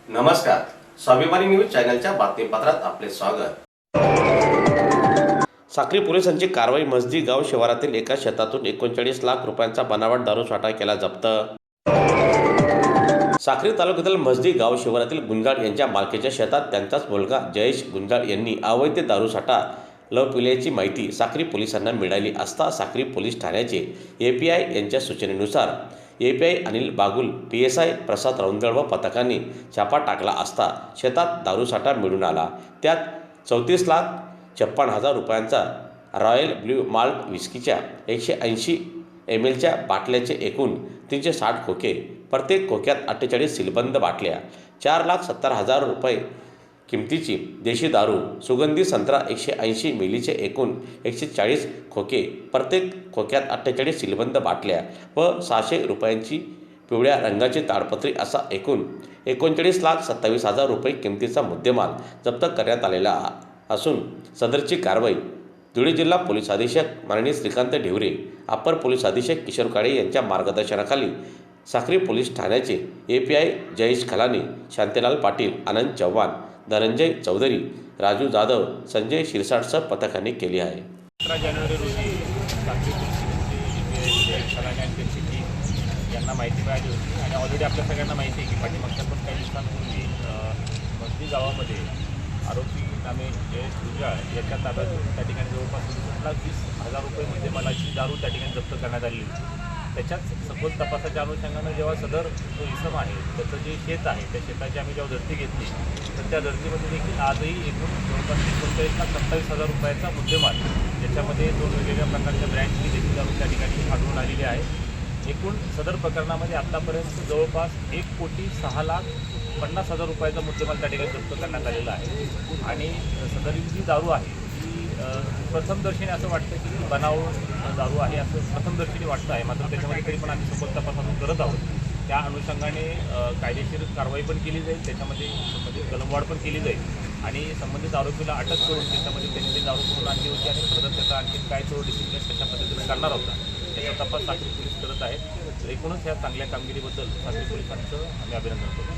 नमस्कार, स्वाभिमानी न्यूज चॅनलच्या बातमीपत्रात आपले स्वागत। साक्री पोलिसांची कारवाई। मजदी गाव शिवारातील एका शेतातून 39 लाख रुपयांचा बनावट दारू साठा केला जप्त। साक्री तालुक्यातील मजदी गाव शिवारातील गुंजाळ यांच्या मालकीच्या शेतात त्यांचाच मुलगा जयेश गुंजाळ यांनी अवैध दारू साठा लपविल्याची माहिती साक्री पोलिसांना मिळाली असता साक्री पोलीस ठाण्याचे एपीआय यांच्या सूचनेनुसार एपीआय अनिल बागुल, पीएसआय प्रसाद रौंदळ व पथकांनी छापा टाकला असता शेतात दारूसाठा मिळून आला। त्यात 34,56,000 रुपयांचा रॉयल ब्ल्यू माल्ट विस्कीच्या 180 mlच्या बाटल्याचे एकूण 360 खोके, प्रत्येक खोक्यात 48 सीलबंद बाटल्या, 4,70,000 रुपये किमतीची देशी दारू, सुगंधी संत्रा 180 मिलीचे एकूण 140 खोके, प्रत्येक खोक्यात 48 सीलबंद बाटल्या व 600 रुपयांची पिवळ्या रंगाची ताडपत्री असा एकूण 39,27,000 रुपये किमतीचा मुद्देमाल जप्त करण्यात आलेला असून सदरची कारवाई धुळे जिल्हा पोलीस अधीक्षक माननीय श्रीकांत ढेवरे, अप्पर पोलीस अधीक्षक किशोर काळे यांच्या मार्गदर्शनाखाली साक्री पोलीस ठाण्याचे एपीआय जयेश खलानी, शांतीलाल पाटील, आनंद चव्हाण, धनंजय चौधरी, राजू जाधव, संजय शिरसाटसह पथकाने केली आहे। 17 जानेवारी रोजी साक्री पोलीस जयेश खलानी आणि त्यांची टीम यांना माहिती मिळाली होती आणि ऑलरेडी आपल्या सगळ्यांना माहिती आहे की पाठीमागच्या पण काही दिवसांपूर्वी मस्ती गावामध्ये आरोपी नामे जयेश गुंजाळ याच्या ताब्यात त्या ठिकाणी जवळपास 37,20,000 रुपये मुद्देमालाची दारू त्या ठिकाणी जप्त करण्यात आली होती। त्याच्याच सखोल तपासाच्या अनुषंगानं जेव्हा सदर जो इसम आहे त्याचं जे शेत आहे त्या शेताची आम्ही जेव्हा धरती घेतली तर त्या धर्तीमध्ये देखील आजही एकूण जवळपास 39,27,000 रुपयाचा मुद्देमाल, ज्याच्यामध्ये 2 वेगवेगळ्या प्रकारच्या ब्रँडची देखील दारू त्या ठिकाणी आढळून आलेली आहे। एकूण सदर प्रकरणामध्ये आत्तापर्यंत जवळपास 1,60,50,000 रुपयाचा मुद्देमाल त्या ठिकाणी जप्त करण्यात आलेला आहे आणि सदरील जी दारू आहे प्रथमदर्शनी असं वाटतं की ती बनावट दारू आहे असं प्रथमदर्शनी वाटतं आहे, मात्र त्याच्यामध्ये तरी पण आम्ही सखोल तपास अजून करत आहोत। त्या अनुषंगाने कायदेशीर कारवाई पण केली जाईल, त्याच्यामध्ये संबंधित कलमवाढ पण केली जाईल आणि संबंधित आरोपीला अटक करून त्याच्यामध्ये त्यांनी ते दारू करून आणली होती आणि खरं त्याचा आणखी काय तो डिसिप्लिन कशा पद्धतीने करणार होता त्याचा तपास साक्री पोलीस करत आहेत। तर एकूणच ह्या चांगल्या कामगिरीबद्दल साक्री पोलिसांचं आम्ही अभिनंदन करतो।